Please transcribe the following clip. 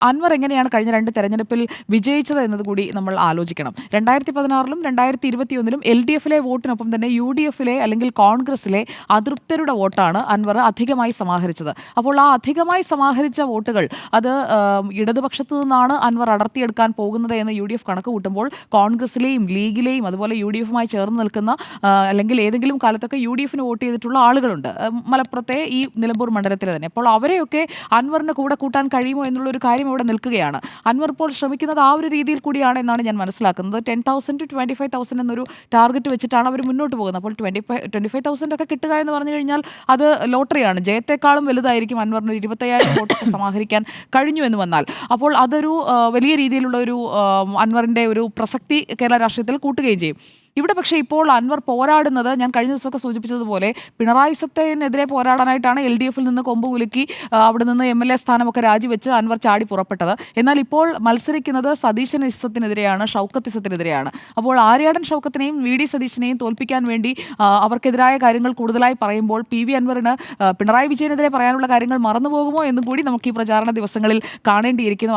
അൻവർ എങ്ങനെയാണ് കഴിഞ്ഞ 2 തെരഞ്ഞെടുപ്പിൽ വിജയിച്ചത് എന്നത് കൂടി നമ്മൾ ആലോചിക്കണം. 2016ലും 2021ലും LDFിലെ വോട്ടിനൊപ്പം തന്നെ UDFിലെ അല്ലെങ്കിൽ കോൺഗ്രസിലെ അതൃപ്തരുടെ വോട്ടാണ് അൻവർ അധികമായി സമാഹരിച്ചത്. അപ്പോൾ ആ അധികമായി സമാഹരിച്ച വോട്ടുകൾ അത് ഇടതുപക്ഷത്തു നിന്നാണ് അൻവർ അടർത്തിയെടുക്കാൻ പോകുന്നത് എന്ന് UDF കണക്ക് കൂട്ടുമ്പോൾ കോൺഗ്രസിലെയും ലീഗിലെയും അതുപോലെ UDFുമായി ചേർന്ന് നിൽക്കുന്ന അല്ലെങ്കിൽ ഏതെങ്കിലും കാലത്തൊക്കെ UDFിന് വോട്ട് ചെയ്തിട്ടുള്ള ആളുകളുണ്ട് മലപ്പുറത്തെ ഈ നിലമ്പൂർ മണ്ഡലത്തിൽ തന്നെ. അപ്പോൾ അവരെയൊക്കെ അൻവറിന് കൂടെ കൂട്ടാൻ കഴിയുമോ എന്നുള്ളൊരു കാര്യം ഇവിടെ നിൽക്കുകയാണ്. അൻവർ ഇപ്പോൾ ശ്രമിക്കുന്നത് ആ ഒരു രീതിയിൽ കൂടിയാണ് എന്നാണ് ഞാൻ മനസ്സിലാക്കുന്നത്. 10,000 to 25,000 എന്നൊരു ടാർഗറ്റ് വെച്ചിട്ടാണ് അവർ മുന്നോട്ട് പോകുന്നത്. അപ്പോൾ 25,000 ഒക്കെ കിട്ടുക എന്ന് പറഞ്ഞു കഴിഞ്ഞാൽ അത് ലോട്ടറിയാണ്. ജയത്തെക്കാളും വലുതായിരിക്കും അൻവറിന് 25,000 വോട്ടൊക്കെ സമാഹരിക്കാൻ കഴിഞ്ഞു എന്ന് വന്നാൽ. അപ്പോൾ അതൊരു വലിയ രീതിയിലുള്ള ഒരു അൻവറിൻ്റെ ഒരു പ്രസക്തി കേരള രാഷ്ട്രീയത്തിൽ കൂട്ടുകയും ചെയ്യും. ഇവിടെ പക്ഷേ ഇപ്പോൾ അൻവർ പോരാടുന്നത് ഞാൻ കഴിഞ്ഞ ദിവസമൊക്കെ സൂചിപ്പിച്ചതുപോലെ പിണറായി സത്തനെതിരെ പോരാടാനായിട്ടാണ് LDFിൽ നിന്ന് കൊമ്പ് കുലുക്കി അവിടെ നിന്ന് MLA സ്ഥാനമൊക്കെ രാജിവെച്ച് അൻവർ ചാടി പുറപ്പെട്ടത്. എന്നാൽ ഇപ്പോൾ മത്സരിക്കുന്നത് സതീശൻ ഇസത്തിനെതിരെയാണ്, ഷൗക്കത്ത് ഇസത്തിനെതിരെയാണ്. അപ്പോൾ ആര്യാടൻ ഷൗക്കത്തിനെയും VD സതീശനെയും തോൽപ്പിക്കാൻ വേണ്ടി അവർക്കെതിരായ കാര്യങ്ങൾ കൂടുതലായി പറയുമ്പോൾ PV അൻവറിന് പിണറായി വിജയനെതിരെ പറയാനുള്ള കാര്യങ്ങൾ മറന്നുപോകുമോ എന്നും കൂടി നമുക്ക് ഈ പ്രചാരണ ദിവസങ്ങളിൽ കാണേണ്ടിയിരിക്കുന്നു.